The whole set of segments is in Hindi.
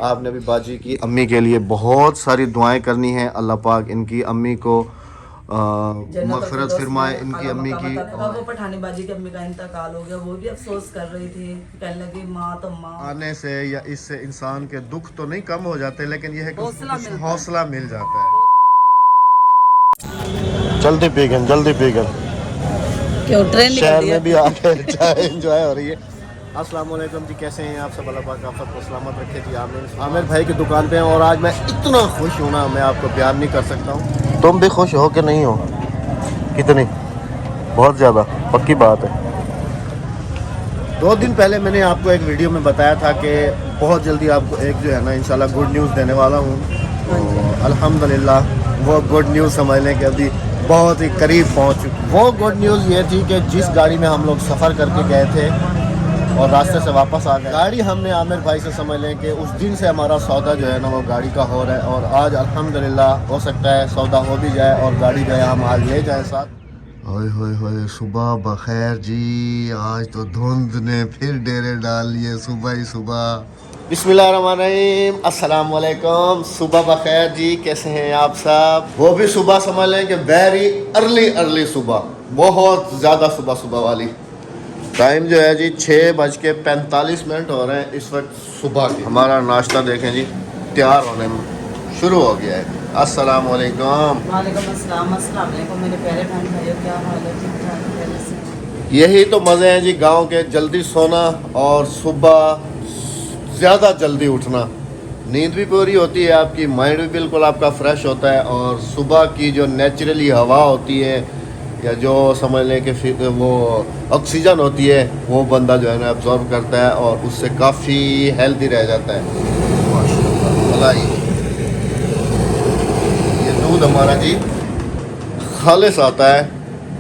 आपने अभी बाजी की अम्मी के लिए बहुत सारी दुआएं करनी है। अल्लाह पाक इनकी अम्मी को मग़फ़िरत फरमाए इनकी अम्मी की। वो पठानी बाजी की अम्मी का इंतकाल हो गया, वो भी अफसोस कर रही थी, कहने लगी माँ तो माँ। आने से या इससे इंसान के दुख तो नहीं कम हो जाते, लेकिन यह है कि कुछ हौसला मिल जाता है। जल्दी पीगन जल्दी पीगन, क्यों ट्रेन शहर में भी आके चाय एंजॉय हो रही है। अस्सलाम वालेकुम जी, कैसे हैं आप सब? अल्लाह पाक आप सबको सलामत रखे जी। आमिर भाई की दुकान पे हैं और आज मैं इतना खुश हूँ ना, मैं आपको बयान नहीं कर सकता हूँ। तुम भी खुश हो कि नहीं हो? कितनी? बहुत ज़्यादा, पक्की बात है। 2 दिन पहले मैंने आपको एक वीडियो में बताया था कि बहुत जल्दी आपको एक जो है ना इंशाल्लाह गुड न्यूज़ देने वाला हूँ। तो अल्हम्दुलिल्लाह वो गुड न्यूज़ समझ लें कि अभी बहुत ही करीब पहुँच चुकी। वो गुड न्यूज़ ये थी कि जिस गाड़ी में हम लोग सफ़र करके गए थे और रास्ते से वापस आ गए, गाड़ी हमने आमिर भाई से समझ लें कि उस दिन से हमारा सौदा जो है ना वो गाड़ी का हो रहा है। और आज अल्हम्दुलिल्लाह हो सकता है सौदा हो भी जाए और गाड़ी जो है हम आज ले जाए साथ। ओए होए होए, सुबह बखैर जी। आज तो धुंध ने फिर डेरे डाल लिए सुबह ही सुबह। बिस्मिल्लाहिर्रहमानिर्रहीम, अस्सलाम वालेकुम, सुबह बखैर जी, कैसे हैं आप सब? वो भी सुबह समझ लें कि वेरी अर्ली सुबह, बहुत ज़्यादा सुबह सुबह वाली। टाइम जो है जी 6:45 हो रहे हैं इस वक्त सुबह के। हमारा नाश्ता देखें जी तैयार होने में शुरू हो गया है। अस्सलाम वालेकुम। वालेकुम अस्सलाम। अस्सलाम वालेकुम मेरे प्यारे बहन भाइयों, क्या हाल है? ठीक ठाक पहले से। यही तो मज़े हैं जी गांव के, जल्दी सोना और सुबह ज़्यादा जल्दी उठना। नींद भी पूरी होती है आपकी, माइंड भी बिल्कुल आपका फ्रेश होता है। और सुबह की जो नेचुरली हवा होती है या जो समझ लें कि फिर वो ऑक्सीजन होती है वो बंदा जो है ना एब्जॉर्ब करता है और उससे काफ़ी हेल्दी रह जाता है। माशाल्लाह। ये दूध हमारा जी खालिस आता है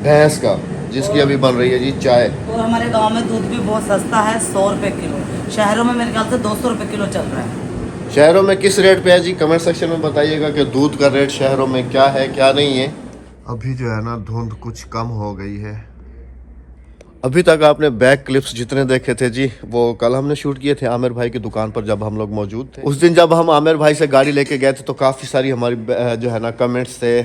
भैंस का, जिसकी अभी बन रही है जी चाय। और हमारे गांव में दूध भी बहुत सस्ता है, 100 रुपये किलो। शहरों में मेरे ख्याल से 200 रुपये किलो चल रहा है। शहरों में किस रेट पे है जी? कमेंट सेक्शन में बताइएगा कि दूध का रेट शहरों में क्या है क्या नहीं है। अभी जो है ना धुंध कुछ कम हो गई है। अभी तक आपने बैक क्लिप्स जितने देखे थे जी वो कल हमने शूट किए थे आमिर भाई की दुकान पर जब हम लोग मौजूद थे। उस दिन जब हम आमिर भाई से गाड़ी लेके गए थे तो काफ़ी सारी हमारी जो है ना कमेंट्स थे।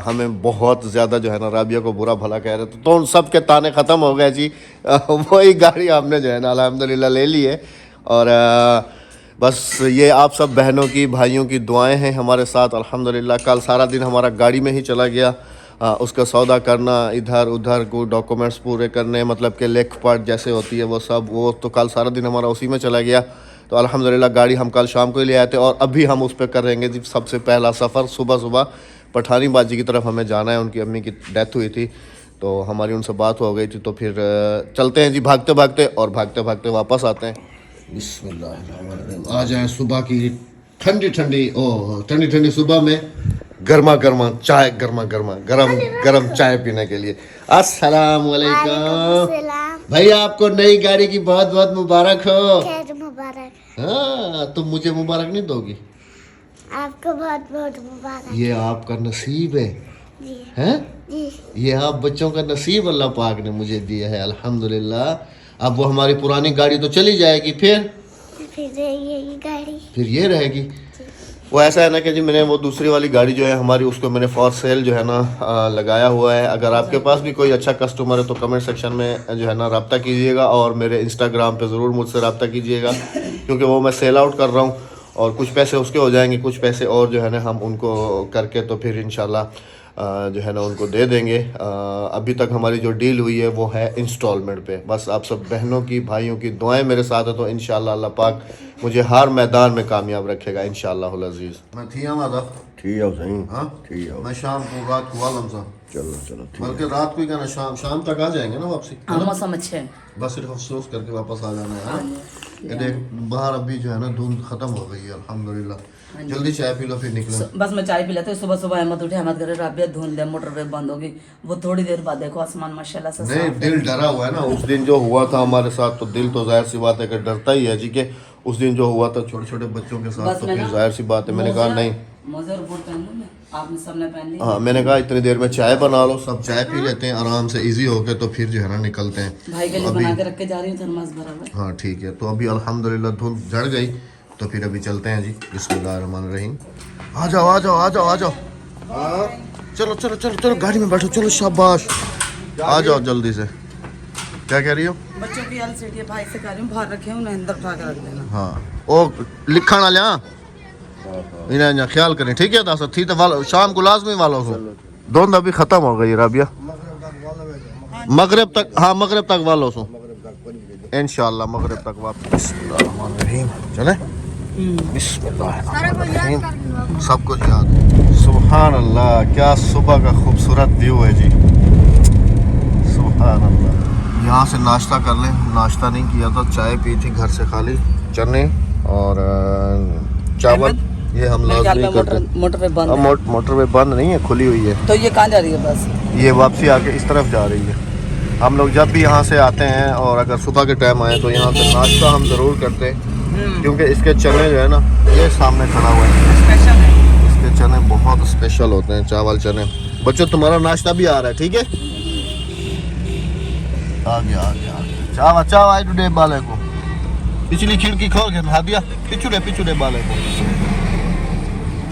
हमें बहुत ज़्यादा जो है ना राबिया को बुरा भला कह रहे थे, तो उन सब के ताने ख़त्म हो गए जी। वही गाड़ी हमने जो है ना अल्हम्दुलिल्लाह ले ली है। और बस ये आप सब बहनों की भाइयों की दुआएं हैं हमारे साथ। अल्हम्दुलिल्लाह कल सारा दिन हमारा गाड़ी में ही चला गया। उसका सौदा करना, इधर उधर को डॉक्यूमेंट्स पूरे करने, मतलब कि लेख पाट जैसे होती है वो सब, वो तो कल सारा दिन हमारा उसी में चला गया। तो अल्हम्दुलिल्लाह गाड़ी हम कल शाम को ही ले आए थे और अभी हम उस पर करेंगे जी सबसे पहला सफ़र। सुबह सुबह पठानी बाजी की तरफ हमें जाना है, उनकी अम्मी की डेथ हुई थी तो हमारी उनसे बात हो गई थी। तो फिर चलते हैं जी भागते भागते और भागते भागते वापस आते हैं। बिस्मिल्लाह। आ जाए सुबह की ठंडी ठंडी, ओह ठंडी ठंडी सुबह में गर्मा गर्मा चाय, गरम गरम चाय पीने के लिए। अस्सलाम वालेकुम भाई, आपको नई गाड़ी की बहुत बहुत मुबारक हो। खैर मुबारक। हाँ, तुम मुझे मुबारक नहीं दोगी? आपको बहुत बहुत मुबारक। ये आपका नसीब है। जी हैं? जी। ये आप बच्चों का नसीब अल्लाह पाक ने मुझे दिया है अल्हम्दुलिल्लाह। अब वो हमारी पुरानी गाड़ी तो चली जाएगी, फिर ये गाड़ी फिर ये रहेगी। वो ऐसा है ना कि जी मैंने वो दूसरी वाली गाड़ी जो है हमारी, उसको मैंने फॉर सेल जो है ना लगाया हुआ है। अगर आपके पास भी कोई अच्छा कस्टमर है तो कमेंट सेक्शन में जो है ना रब्ता कीजिएगा और मेरे इंस्टाग्राम पे ज़रूर मुझसे रब्ता कीजिएगा, क्योंकि वो मैं सेल आउट कर रहा हूँ और कुछ पैसे उसके हो जाएंगे, कुछ पैसे और जो है ना हम उनको करके तो फिर इंशाल्लाह जो है ना उनको दे देंगे। अभी तक हमारी जो डील हुई है वो है इंस्टॉलमेंट पे। बस आप सब बहनों की भाइयों की दुआएं मेरे साथ है तो इंशाल्लाह अल्लाह पाक मुझे हर मैदान में कामयाब रखेगा इंशाल्लाह अज़ीज़। मैं थी आदा ठीक है सही। हाँ ठीक है, मैं शाम को रात को आलम सा, चलो चलो ठीक है। बल्कि रात को ही कहना, शाम तक आ जाएंगे ना वापसी। मौसम अच्छे है, बस सिर्फ अफसोस करके वापस आ जाना है। ये देख बाहर अभी जो है ना धुंध खत्म हो गई है अल्हम्दुलिल्लाह। जल्दी चाय पी लो फिर निकलो। बस मैं चाय पी लेते सुबह सुबह। अहमद उठे, अहमद करे राबिया धुंध है, मोटर पे बंद होगी। वो थोड़ी देर बाद देखो आसमान माशाल्लाह से नहीं, दिल डरा हुआ है ना। उस दिन जो हुआ था हमारे साथ तो दिल तो जाहिर सी बात है कि डरता ही है जी। के उस दिन जो हुआ था छोटे छोटे बच्चों के साथ तो फिर जाहिर सी बात है मैंने कहा नहीं, मोज़े रिपोर्ट पहन लूं मैं, आपने सबने पहन ली। हाँ मैंने कहा इतनी देर में चाय बना लो, सब चाय पी लेते हैं आराम से इजी होके तो फिर जो है ना निकलते हैं। भाई के लिए बना के रख के जा रही हूँ थर्मस भरा हुआ। हाँ ठीक है, तो अभी अल्हम्दुलिल्लाह धुंध झड़ गई तो फिर अभी चलते हैं जी। बिस्मिल्लाहिर्रहमानिर्रहीम। आ जाओ आ जाओ आ जाओ आ जाओ। हाँ चलो चलो चलो चलो गाड़ी में बैठो, चलो शाबाश, आ जाओ जल्दी से। क्या कह रही हो? बच्चों की एलसीडी भाई से कह रही हूँ बाहर रखे उन्हें अंदर उठा के रख देना। हाँ ओ लिखा ना लिया इन्हें ख्याल करें, ठीक है दासा थी तो वालो शाम को लाजमी वालों को धुंध अभी खत्म हो गई राबिया, मगरिब तक, हाँ मगरिब तक वालों को इंशाल्लाह मगरिब तक वापस। बिस्मिल्लाहिर्रहमानिर्रहीम चले, बिस्मिल्लाहिर्रहमानिर्रहीम। सब कुछ याद। सुभान अल्लाह, क्या सुबह का खूबसूरत व्यू है जी, सुभान अल्लाह। यहाँ से नाश्ता कर लें, नाश्ता नहीं किया था, चाय पी थी घर से खाली, चने और चावल, ये हम लाजमी करते हैं। मोटरवे बंद है। मोटरवे बंद नहीं है, खुली हुई है। तो ये कहाँ जा रही है बस? ये वापसी आके इस तरफ जा रही है। हम लोग जब भी यहाँ से आते हैं और अगर सुबह के टाइम आए तो यहाँ से नाश्ता हम ज़रूर करते हैं, क्योंकि इसके चने जो है ना, ये सामने खड़ा हुआ है, स्पेशल है इसके चने बहुत स्पेशल होते हैं, चावल चने। बच्चों तुम्हारा नाश्ता भी आ रहा है, ठीक है? आ गया आ गया आ गया। चाव चाव आई टुडे बाले को, पिछली खिड़की खोल के नहा दिया, पिछुड़े बाले को।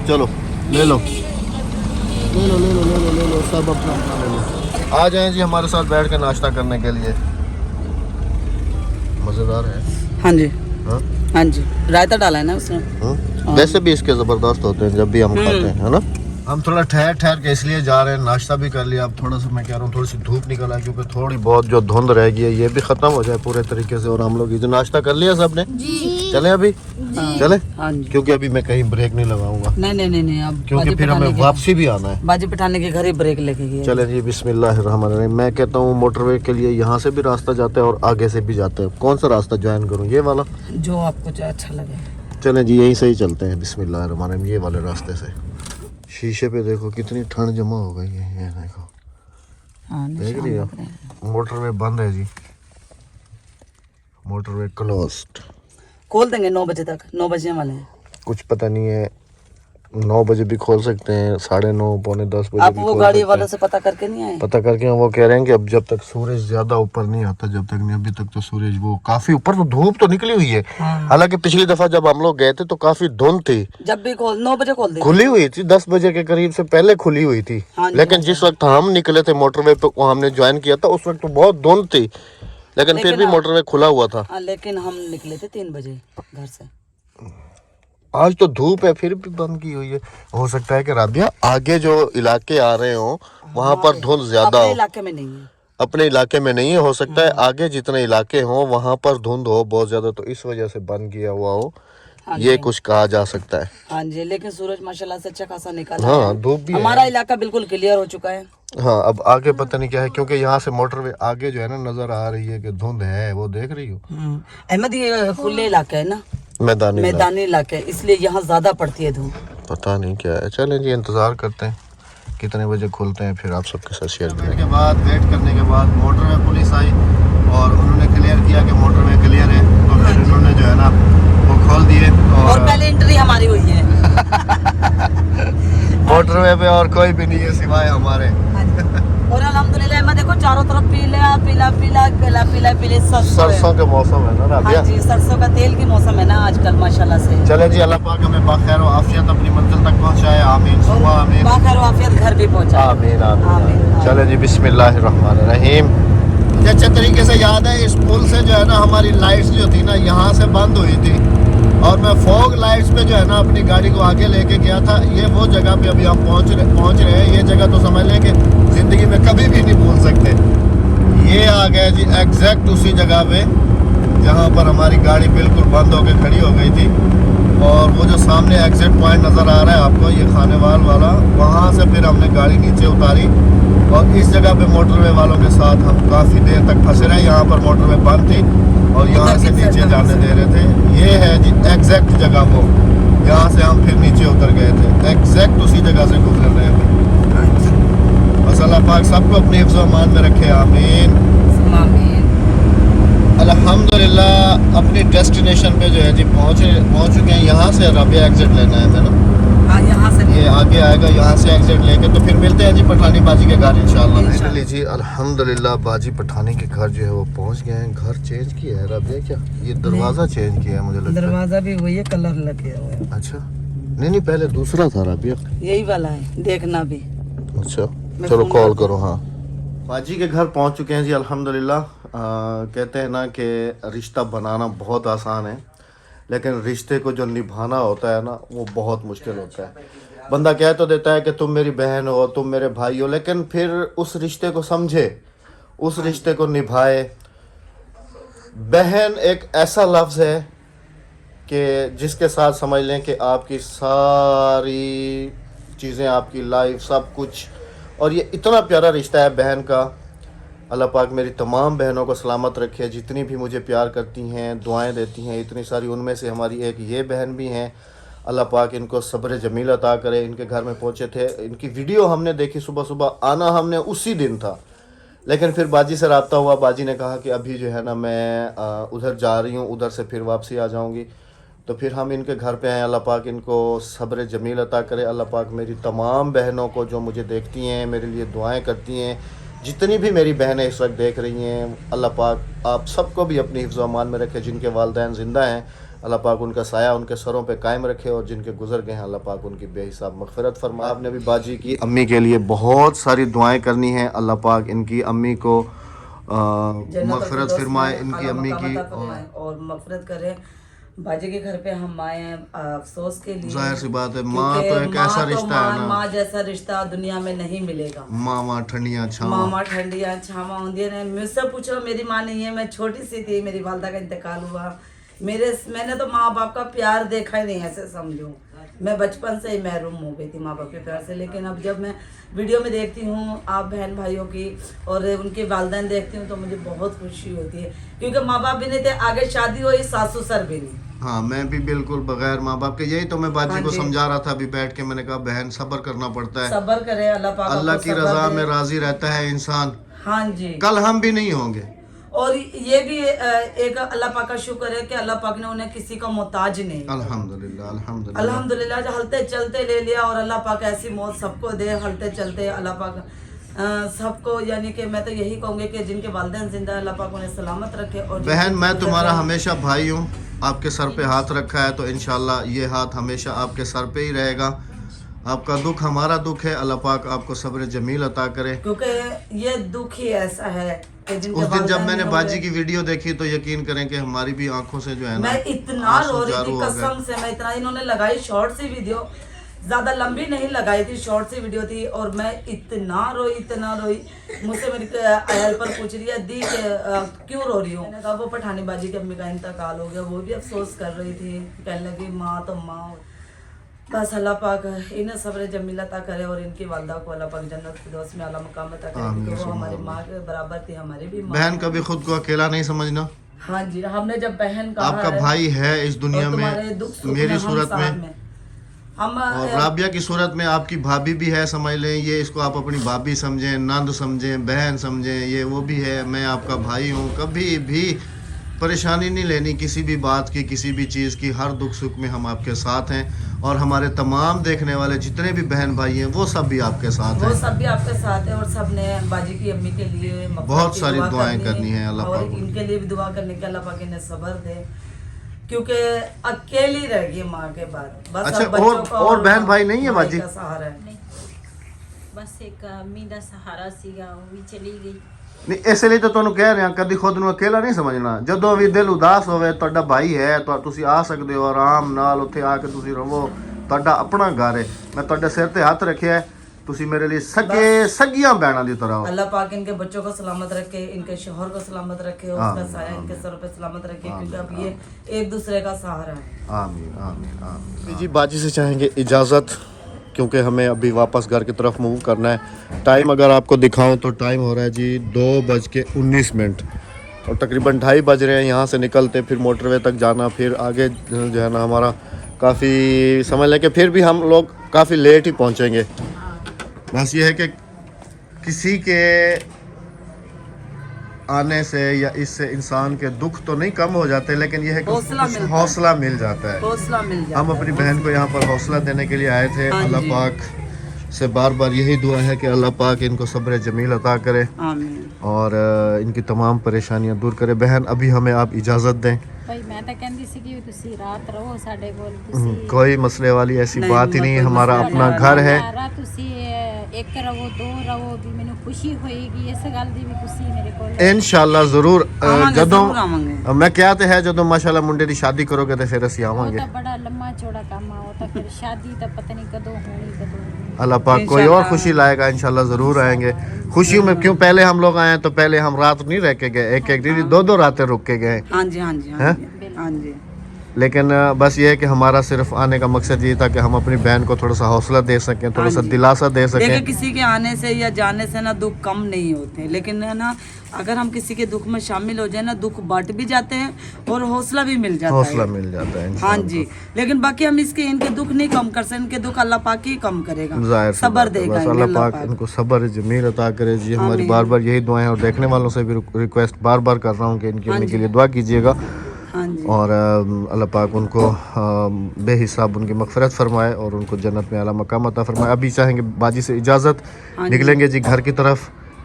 चलो ले लो ले लो ले लो ले लो ले लो, सब अपना अपना ले लो। आ जाएं जी हमारे साथ बैठ के नाश्ता करने के लिए, मज़ेदार है। हाँ जी हाँ हाँ जी, रायता डाला है ना उसमें। वैसे भी इसके ज़बरदस्त होते हैं जब भी हम खाते हैं, है ना। हम थोड़ा ठहर के इसलिए जा रहे हैं, नाश्ता भी कर लिया। अब थोड़ा सा मैं कह रहा हूँ थोड़ी सी धूप निकल आए, क्योंकि थोड़ी बहुत जो धुंध रह गई है ये भी ख़त्म हो जाए पूरे तरीके से। और हम लोग ये जो नाश्ता कर लिया सबने, चले अभी चले, हाँ जी। क्योंकि अभी मैं कहीं ब्रेक नहीं लगाऊंगा, नहीं अब क्योंकि फिर हमें वापसी भी आना है। बाजी पठाने के घर ही ब्रेक लेके गए। चले जी बिस्मिल्लाहिर्रहमानिर्रहीम। मैं कहता हूँ मोटरवे के लिए यहाँ से भी रास्ता जाता है और आगे से भी जाता है। कौन सा रास्ता ज्वाइन करूँ, ये वाला? जो आपको जो अच्छा लगे। चले जी यहीं से ही चलते हैं बिस्मिल्लाहिर्रहमानिर्रहीम, ये वाले रास्ते से। शीशे पे देखो कितनी ठंड जमा हो गई है, ये देखो, हाँ, देख रही हो? मोटरवे बंद है जी, मोटरवे क्लोज्ड। खोल देंगे 9 बजे तक, 9 बजे वाले हैं। कुछ पता नहीं है, 9 बजे भी खोल सकते हैं, 9:30 पौने 10 बजे आप भी वो खोल गाड़ी सकते वालों हैं। से पता करके नहीं आए? पता करके वो कह रहे हैं कि अब जब तक सूरज ज्यादा ऊपर नहीं आता, जब तक नहीं, अभी तक तो सूरज वो काफी ऊपर, तो धूप तो निकली हुई है। हाँ। हालांकि पिछली दफा जब हम लोग गए थे तो काफी धुंध थी, जब भी खोल 9 बजे खोल दे। खुली हुई थी 10 बजे के करीब से पहले खुली हुई थी। हाँ जी, लेकिन हाँ जिस वक्त हम निकले थे मोटरवे पे, को हमने ज्वाइन किया था, उस वक्त तो बहुत धुंध थी, लेकिन फिर भी मोटरवे खुला हुआ था। लेकिन हम निकले थे 3 बजे घर से। आज तो धूप है फिर भी बंद की हुई है। हो सकता है कि राबिया आगे जो इलाके आ रहे हो वहाँ पर धुंध ज्यादा हो, इलाके में नहीं है, अपने इलाके में नहीं है। हो सकता है आगे जितने इलाके हो वहाँ पर धुंध हो बहुत ज्यादा, तो इस वजह से बंद किया हुआ हो, ये कुछ कहा जा सकता है। हाँ जी, लेकिन सूरज माशाल्लाह से अच्छा खासा निकला हाँ है। धूप भी है। हमारा इलाका बिल्कुल क्लियर हो चुका है। हाँ अब आगे पता नहीं क्या है, क्योंकि यहाँ से मोटरवे आगे जो है ना नजर आ रही है कि धुंध है, वो देख रही हो। अहमद ये खुले इलाका है ना, मैदानी इलाका है, इसलिए यहाँ ज्यादा पड़ती है धूप। पता नहीं क्या है। चलें जी इंतजार करते हैं कितने बजे खुलते हैं, फिर आप सबके साथ शेयर करेंगे। के बाद वेट करने के बाद मोटरवे पुलिस आई और उन्होंने क्लियर किया कि मोटरवे क्लियर है, तो फिर उन्होंने जो है ना वो खोल दिए। और पहले एंट्री हमारी हुई है मोटरवे पे और कोई भी नहीं है सिवाय हमारे। और अल्हम्दुलिल्लाह मैं देखो चारों तरफ पीला पीला पीला पीला पीला पीले सरसों के मौसम है ना राबिया। हाँ जी, सरसों का तेल की मौसम है ना आजकल माशाल्लाह से। चले जी अल्लाह पाक हमें बाखैर व आफियत अपनी मंजिल तक पहुंचाए, आमीन सुम्मा आमीन। बाखैर व आफियत घर भी पहुंचा। आमीन आमीन। आमीन। चले जी बिस्मिल्लाहिर्रहमानिर्रहीम। मुझे अच्छे तरीके से याद है, इस पुल से जो है ना हमारी लाइट्स जो थी ना यहाँ से बंद हुई थी, और मैं फॉग लाइट्स पे जो है ना अपनी गाड़ी को आगे लेके गया था। ये वो जगह पे अभी हम पहुंच रहे हैं। ये जगह तो समझ लें कि ज़िंदगी में कभी भी नहीं भूल सकते। ये आ गए जी एग्जैक्ट उसी जगह पे जहाँ पर हमारी गाड़ी बिल्कुल बंद होकर खड़ी हो गई थी। और वो जो सामने एग्जिट पॉइंट नज़र आ रहा है आपको, ये खानेवाल वाला, वहाँ से फिर हमने गाड़ी नीचे उतारी और इस जगह पे मोटरवे वालों के साथ हम काफ़ी देर तक फंसे रहे। यहाँ पर मोटरवे बंद थी और यहाँ से नीचे जाने दे रहे थे। ये है जी एग्जैक्ट जगह, वो यहाँ से हम फिर नीचे उतर गए थे, एग्जैक्ट उसी जगह से गुजर रहे हैं। बस अल्लाह पाक सबको अपने हिफ्ज़ व अमान में रखे, आमीन। अल्हम्दुलिल्लाह अपनी डेस्टिनेशन पे जो है जी पहुँच चुके हैं। यहाँ से राबिया एग्जिट लेना है ना। हाँ यहाँ से ये आगे आएगा, यहाँ से एग्जिट लेके। तो फिर मिलते हैं जी पठानी बाजी के घर इंशाल्लाह। फाइनली जी अल्हम्दुलिल्लाह बाजी पठानी के घर जो है वो पहुंच गए हैं। घर चेंज किया है रबिया क्या? ये दरवाजा चेंज किया है मुझे लगता है। दरवाजा भी वही है, कलर लगे हुए हैं। अच्छा नहीं पहले दूसरा था रबिया। यही वाला है, देखना भी। अच्छा चलो कॉल करो। हाँ बाजी के घर पहुंच चुके हैं जी अल्हम्दुलिल्लाह। कहते हैं ना कि रिश्ता बनाना बहुत आसान है, लेकिन रिश्ते को जो निभाना होता है ना वो बहुत मुश्किल होता है। बंदा कह तो देता है कि तुम मेरी बहन हो, तुम मेरे भाई हो, लेकिन फिर उस रिश्ते को समझे, उस रिश्ते को निभाए। बहन एक ऐसा लफ्ज़ है कि जिसके साथ समझ लें कि आपकी सारी चीज़ें, आपकी लाइफ, सब कुछ। और ये इतना प्यारा रिश्ता है बहन का। अल्लाह पाक मेरी तमाम बहनों को सलामत रखे, जितनी भी मुझे प्यार करती हैं, दुआएं देती हैं इतनी सारी। उनमें से हमारी एक ये बहन भी हैं। अल्लाह पाक इनको सब्र जमील अता करे। इनके घर में पहुंचे थे, इनकी वीडियो हमने देखी सुबह सुबह, आना हमने उसी दिन था, लेकिन फिर बाजी से रब्ता हुआ। बाजी ने कहा कि अभी जो है ना मैं उधर जा रही हूँ, उधर से फिर वापसी आ जाऊँगी। तो फिर हम इनके घर पे आए। अल्लाह पाक इनको सब्र जमील अता करे। अल्लाह पाक मेरी तमाम बहनों को जो मुझे देखती हैं, मेरे लिए दुआएं करती हैं, जितनी भी मेरी बहनें इस वक्त देख रही हैं, अल्लाह पाक आप सबको भी अपनी हिफ्ज़ व अमान में रखे। जिनके वालिदैन ज़िंदा हैं अल्लाह पाक उनका साया उनके सरों पे कायम रखे, और जिनके गुजर गए हैं अल्लाह पाक उनकी बेहिसाब मग़फ़िरत फरमा। आपने भी बाजी की अम्मी के लिए बहुत सारी दुआएं करनी हैं। अल्लाह पाक इनकी अम्मी को मग़फ़िरत फरमाए, इनकी अम्मी की, और मग़फ़िरत करे। बाजी के घर पे हम आए हैं अफसोस के लिए। जाहिर सी बात है, माँ तो एक ऐसा रिश्ता है ना, माँ जैसा रिश्ता दुनिया में नहीं मिलेगा। मामा ठंडियाँ छावा, मामा ठंडियाँ छावा होंगी ने। मुझसे पूछो, मेरी माँ नहीं है, मैं छोटी सी थी, मेरी वालदा का इंतकाल हुआ। मैंने तो माँ बाप का प्यार देखा ही नहीं, ऐसे समझो। मैं बचपन से ही महरूम हो गई थी माँ बाप के प्यार से। लेकिन अब जब मैं वीडियो में देखती हूँ आप बहन भाइयों की और उनके वालिदैन देखती हूँ तो मुझे बहुत खुशी होती है, क्योंकि माँ बाप भी नहीं थे, आगे शादी हुई, सास ससुर भी नहीं। हाँ मैं भी बिल्कुल बगैर माँ बाप के। यही तो मैं बाजी को समझा रहा था अभी बैठ के। मैंने कहा बहन सब्र करना पड़ता है, सब्र करे, अल्लाह पाक अल्लाह आपको की सब्र रजा दे। में राजी रहता है इंसान। हाँ जी, कल हम भी नहीं होंगे। और ये भी एक अल्लाह पाक का शुक्र है कि अल्लाह पाक ने उन्हें किसी का मोहताज नहीं। अल्हम्दुलिल्लाह अल्हम्दुलिल्लाह अल्हम्दुलिल्लाह जो हलते चलते ले लिया, और अल्लाह पाक ऐसी मौत सबको दे हलते चलते। अल्लाह पाक सबको, यानी कि मैं तो यही कहूँगी कि जिनके वालिदैन जिंदा है अल्लाह पाक उन्हें सलामत रखे। और बहन मैं तुम्हारा हमेशा भाई हूँ, आपके सर पे हाथ रखा है तो इंशाल्लाह ये हाथ हमेशा आपके सर पे ही रहेगा। आपका दुख हमारा दुख है, अल्लाह पाक आपको सब्र जमील अता करे। क्योंकि ये दुख ही ऐसा है कि जिनके उस दिन जब वालिदैन मैंने नहीं बाजी होंगे। की वीडियो देखी तो यकीन करें कि हमारी भी आंखों से जो है ना मैं इतना आंसू रो रही जारू थी हो गए। कसम से। मैं इतना, इन्होंने लगाई शॉर्ट सी वीडियो, ज्यादा लंबी नहीं लगाई थी, शॉर्ट सी वीडियो थी, और मैं इतना रोई। मुझसे मेरी हेल्पर पूछ रही है दी क्यों रो रही हूँ। मैंने कहा वो पठानी बाजी की अम्मी का इंतकाल हो गया, वो भी अफसोस कर रही थी, कहने लगी माँ तो माँ। बस अल्लाह पाक इन्हें सब्र जमील अता करे, और इनकी वालदा को अल्लाह पाक जन्नत फिरदौस में आला मकाम अता करे, क्योंकि वो हमारी माँ के बराबर थी, हमारी भी माँ। बहन कभी खुद को अकेला नहीं समझना। हाँ जी, हमने जब बहन कहा आपका भाई है इस दुनिया और तुम्हारे में, दुख सुख मेरी हम सूरत साथ में, हम और राबिया की सूरत में आपकी भाभी भी है, समझ लें। ये इसको आप अपनी भाभी समझें, नंद समझें, बहन समझें, ये वो भी है। मैं आपका भाई हूँ। कभी भी परेशानी नहीं लेनी किसी भी बात की, किसी भी चीज़ की। हर दुख सुख में हम आपके साथ हैं, और हमारे तमाम देखने वाले जितने भी बहन भाई हैं वो सब भी आपके साथ वो हैं। सब भी आपके साथ है, और सब ने बाजी की अम्मी के लिए बहुत सारी दुआएं करनी है अल्लाह और पाक। इनके लिए भी दुआ करने के अल्लाह पाक इन्हें सब्र दे, क्योंकि अकेली रह गई माँ के बाद। बस अच्छा, अब बच्चों का और बहन भाई नहीं है भाई बाजी? का सहारा है। बस एक अम्मी दा सहारा सीगा, वो भी चली गई। नहीं इसलिए तो ਤੁਹਾਨੂੰ ਕਹਿ ਰਿਹਾ ਕਦੀ ਖੁਦ ਨੂੰ ਅਕੇਲਾ ਨਹੀਂ ਸਮਝਣਾ। ਜਦੋਂ ਵੀ ਦਿਲ ਉਦਾਸ ਹੋਵੇ ਤੁਹਾਡਾ ਭਾਈ ਹੈ, ਤੁਸੀਂ ਆ ਸਕਦੇ ਹੋ ਆਰਾਮ ਨਾਲ ਉੱਥੇ ਆ ਕੇ ਤੁਸੀਂ ਰਹੋ। ਤੁਹਾਡਾ ਆਪਣਾ ਘਰ ਹੈ। ਮੈਂ ਤੁਹਾਡੇ ਸਿਰ ਤੇ ਹੱਥ ਰੱਖਿਆ ਹੈ, ਤੁਸੀਂ ਮੇਰੇ ਲਈ सगियां बहना ਦੀ तरह हो। अल्लाह पाक इनके बच्चों को सलामत रखे, इनके शोहर को सलामत रखे, और उसका साया इनके सर पे सलामत रखे, क्योंकि अब ये एक दूसरे का सहारा है। आमीन आमीन आमीन। जी बाजी से चाहेंगे इजाज़त, क्योंकि हमें अभी वापस घर की तरफ मूव करना है। टाइम अगर आपको दिखाऊं तो टाइम हो रहा है जी 2:19, और तकरीबन 2:30 बज रहे हैं यहाँ से निकलते। फिर मोटरवे तक जाना, फिर आगे जो है ना हमारा काफ़ी समझ लें कि फिर भी हम लोग काफ़ी लेट ही पहुँचेंगे। बस ये है कि किसी के आने से या इससे इंसान के दुख तो नहीं कम हो जाते, लेकिन यह है कि हौसला कुछ मिलता है। हौसला मिल जाता है। हौसला मिल जाता हम अपनी बहन को यहाँ पर हौसला देने के लिए आए थे। हाँ अल्लाह जी। पाक से बार बार यही दुआ है कि अल्लाह पाक इनको सब्र जमील अता करे आमीन। और इनकी तमाम परेशानियां दूर करे। बहन अभी हमें आप इजाज़त दें। भाई मैं तो कहती सी कि तुसी रात रहो साडे कोल तुसी कोई मसले वाली ऐसी नहीं, बात ही नहीं है, कोई हमारा मसला अपना नहीं। घर है। रात तुसी एक रहो दो रहो भी मैनू खुशी होएगी इस गल दी भी तुसी मेरे कोल इंशाल्लाह जरूर आवांगे, ਜਦੋਂ ਜ਼ਰੂਰ ਆਵਾਂਗੇ। ਮੈਂ ਕਿਹਾ ਤੇ ਹੈ ਜਦੋਂ ਮਾਸ਼ਾਅੱਲਾ ਮੁੰਡੇ ਦੀ ਸ਼ਾਦੀ ਕਰੋਗੇ ਤੇ ਫਿਰ ਅਸੀਂ वो ਆਵਾਂਗੇ। तो बड़ा लम्मा चौड़ा काम आ वो तो फिर शादी तो पता नहीं कदों होनी कदों नहीं। अल्लाह पाक कोई और खुशी लाएगा, इंशाल्लाह जरूर आएंगे। खुशियों में क्यों पहले हम लोग आए तो पहले हम रात नहीं रह के गए, एक एक दिन दो दो रातें रुक के गए। हाँ जी, हाँ जी, हाँ हैं? जी, हाँ जी। लेकिन बस ये है कि हमारा सिर्फ आने का मकसद ये था कि हम अपनी बहन को थोड़ा सा हौसला दे सकें, थोड़ा सा हाँ जी। दिलासा दे देखिए सकें। किसी के आने से या जाने से ना दुख कम नहीं होते, लेकिन है ना अगर हम किसी के दुख में शामिल हो जाए ना दुख बढ़ भी जाते हैं और हौसला भी मिल जाता हौसला है। मिल जाता है हाँ इंशाल्लाह। जी, लेकिन बाकी हम इनके दुख नहीं कम कर सकते, इनके दुख अल्लाह पाक ही कम करेगा, जाहिर सी सब्र बात है। देगा बस इन्हें अल्लाह पाक इनको सब्र जमील अता करे जी। हमारी आमीन। बार बार यही दुआएं और देखने वालों से भी रिक्वेस्ट बार बार कर रहा हूँ कि इनकी हाँ अम्मी जी। के लिए दुआ कीजिएगा हाँ जी। और अल्लाह पाक उनको बेहिसाब उनकी मगफरत फरमाए और उनको जन्नत में आला मकाम अता फरमाए। अभी चाहेंगे बाजी से इजाज़त, हाँ जी। निकलेंगे जी घर की तरफ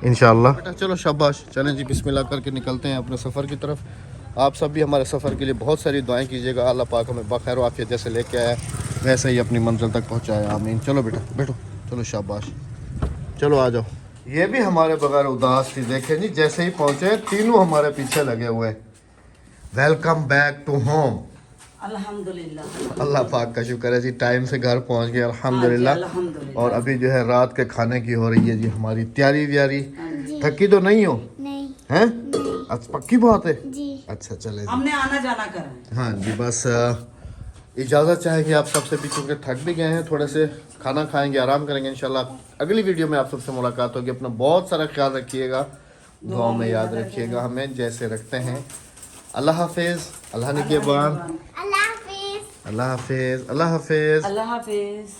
इंशाल्लाह। बेटा चलो शाबाश, चलें जी बिस्मिल्लाह करके निकलते हैं अपने सफ़र की तरफ। आप सब भी हमारे सफ़र के लिए बहुत सारी दुआएं कीजिएगा। अल्लाह पाक हमें बखैर आफियत जैसे लेके आया वैसे ही अपनी मंजिल तक पहुँचाया, आमीन। चलो बेटा बैठो, चलो शाबाश, चलो आ जाओ। ये भी हमारे बगैर उदास थी, देखें जी जैसे ही पहुँचे तीनों हमारे पीछे लगे हुए हैं। Welcome back to home. अल्हम्दुलिल्लाह, अल्लाह पाक का शुक्र है जी, टाइम से घर पहुंच गए अल्हम्दुलिल्लाह। अल्हम्दुलिल्लाह। और अभी जो है रात के खाने की हो रही है जी हमारी तैयारी व्यारी। थकी तो नहीं हो नहीं हैं? अच्छा पक्की बात है। जी। अच्छा चले जी। हमने आना जाना करा है। हाँ जी बस इजाज़त चाहेंगे आप सबसे भी, क्योंकि थक भी गए हैं, थोड़े से खाना खाएंगे, आराम करेंगे। इंशाल्लाह अगली वीडियो में आप सबसे मुलाकात होगी। अपना बहुत सारा ख्याल रखिएगा, दुआ में याद रखिएगा हमें जैसे रखते हैं। अल्लाह हाफिज़, अल्लाह ने के बान, अल्लाह हाफिज। अल्लाह हाफिज़, अल्लाह हाफिज़। अल्लाह हाफिज।